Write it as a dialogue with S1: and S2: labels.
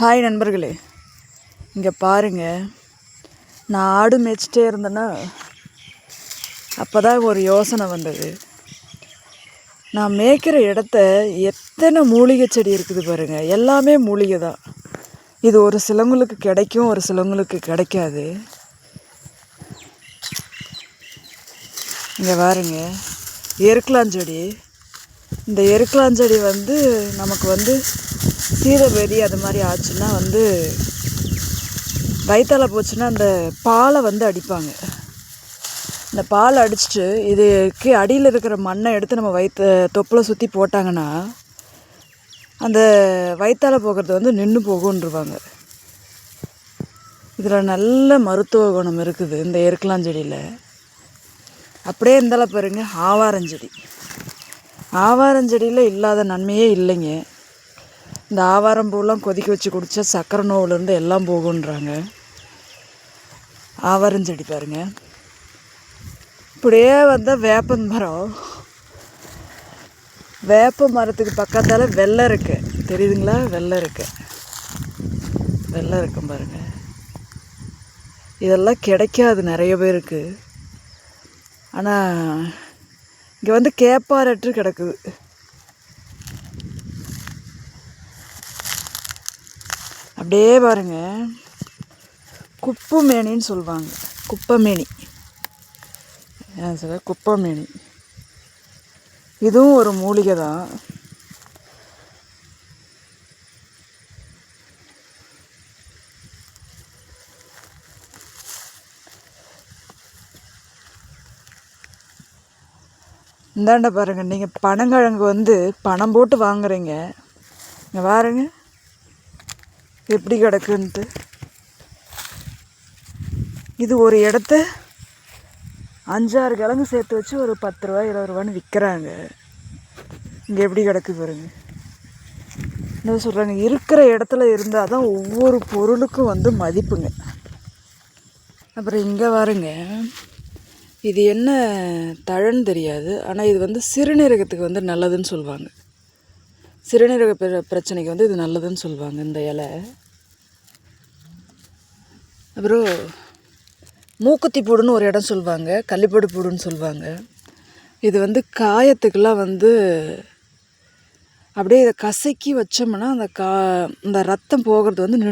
S1: Hi நண்பர்களே, இங்கே பாருங்கள். நான் ஆடு மேய்ச்சிட்டே இருந்தேன்னா அப்போ தான் ஒரு யோசனை வந்தது. நான் மேய்க்கிற இடத்த எத்தனை மூலிகை செடி இருக்குது பாருங்கள். எல்லாமே மூலிகை தான். இது ஒரு சிலவங்களுக்கு கிடைக்கும், ஒரு சிலவங்களுக்கு கிடைக்காது. இங்கே பாருங்க, எருக்கலாஞ்செடி. இந்த எருக்கலாஞ்செடி நமக்கு சீதபேதி அது மாதிரி ஆச்சுன்னா வயிற்றால போச்சுன்னா அந்த பாலை அடிப்பாங்க. இந்த பாலை அடிச்சுட்டு இதுக்கு அடியில் இருக்கிற மண்ணை எடுத்து நம்ம தொப்பில் சுற்றி போட்டாங்கன்னா அந்த வயிற்றால போகிறது நின்று போகுன்றுவாங்க. இதில் நல்ல மருத்துவ குணம் இருக்குது இந்த எருக்கலாஞ்செடியில். அப்படியே இருந்தாலும் பாருங்க, ஆவாரஞ்செடியில் இல்லாத நன்மையே இல்லைங்க. இந்த ஆவாரம்பூலாம் கொதிக்க வச்சு குடித்தா சக்கரை நோவுலேருந்து எல்லாம் போகுன்றாங்க. ஆவாரஞ்செடி பாருங்கள். இப்படியே வந்தால் வேப்ப மரத்துக்கு பக்கத்தால் வெள்ளை இருக்கு, தெரியுதுங்களா? வெள்ளை இருக்கும் பாருங்கள். இதெல்லாம் கிடைக்காது நிறைய பேருக்கு. ஆனால் இங்கே கேப்பாரட்டு கிடக்குது. அப்படியே பாருங்க, குப்பைமேனின்னு சொல்லுவாங்க. குப்பைமேனி, குப்பைமேனி இதுவும் ஒரு மூலிகை தான். இந்தாண்ட பாருங்க, நீங்கள் பனங்கிழங்கு பணம் போட்டு வாங்குறீங்க. இங்கே பாருங்க எப்படி கிடக்குன்ட்டு. இது ஒரு இடத்த 5-6 கிழங்கு சேர்த்து வச்சு ஒரு 10 ரூபா 20 ரூபான்னு விற்கிறாங்க. இங்கே எப்படி கிடக்கு பாருங்க. என்ன சொல்கிறாங்க, இருக்கிற இடத்துல இருந்தால் தான் ஒவ்வொரு பொருளுக்கும் மதிப்புங்க. அப்புறம் இங்கே பாருங்க, இது என்ன தழைன்னு தெரியாது, ஆனால் இது சிறுநீரகத்துக்கு நல்லதுன்னு சொல்லுவாங்க. சிறுநீரக பிரச்சனைக்கு இது நல்லதுன்னு சொல்லுவாங்க இந்த இலை. அப்புறம் மூக்குத்தி பூடுன்னு ஒரு இடம் சொல்லுவாங்க, கள்ளிப்படு பூடுன்னு சொல்லுவாங்க. இது காயத்துக்கெல்லாம் அப்படியே இதை கசக்கி வச்சோம்னா அந்த ரத்தம் போகிறது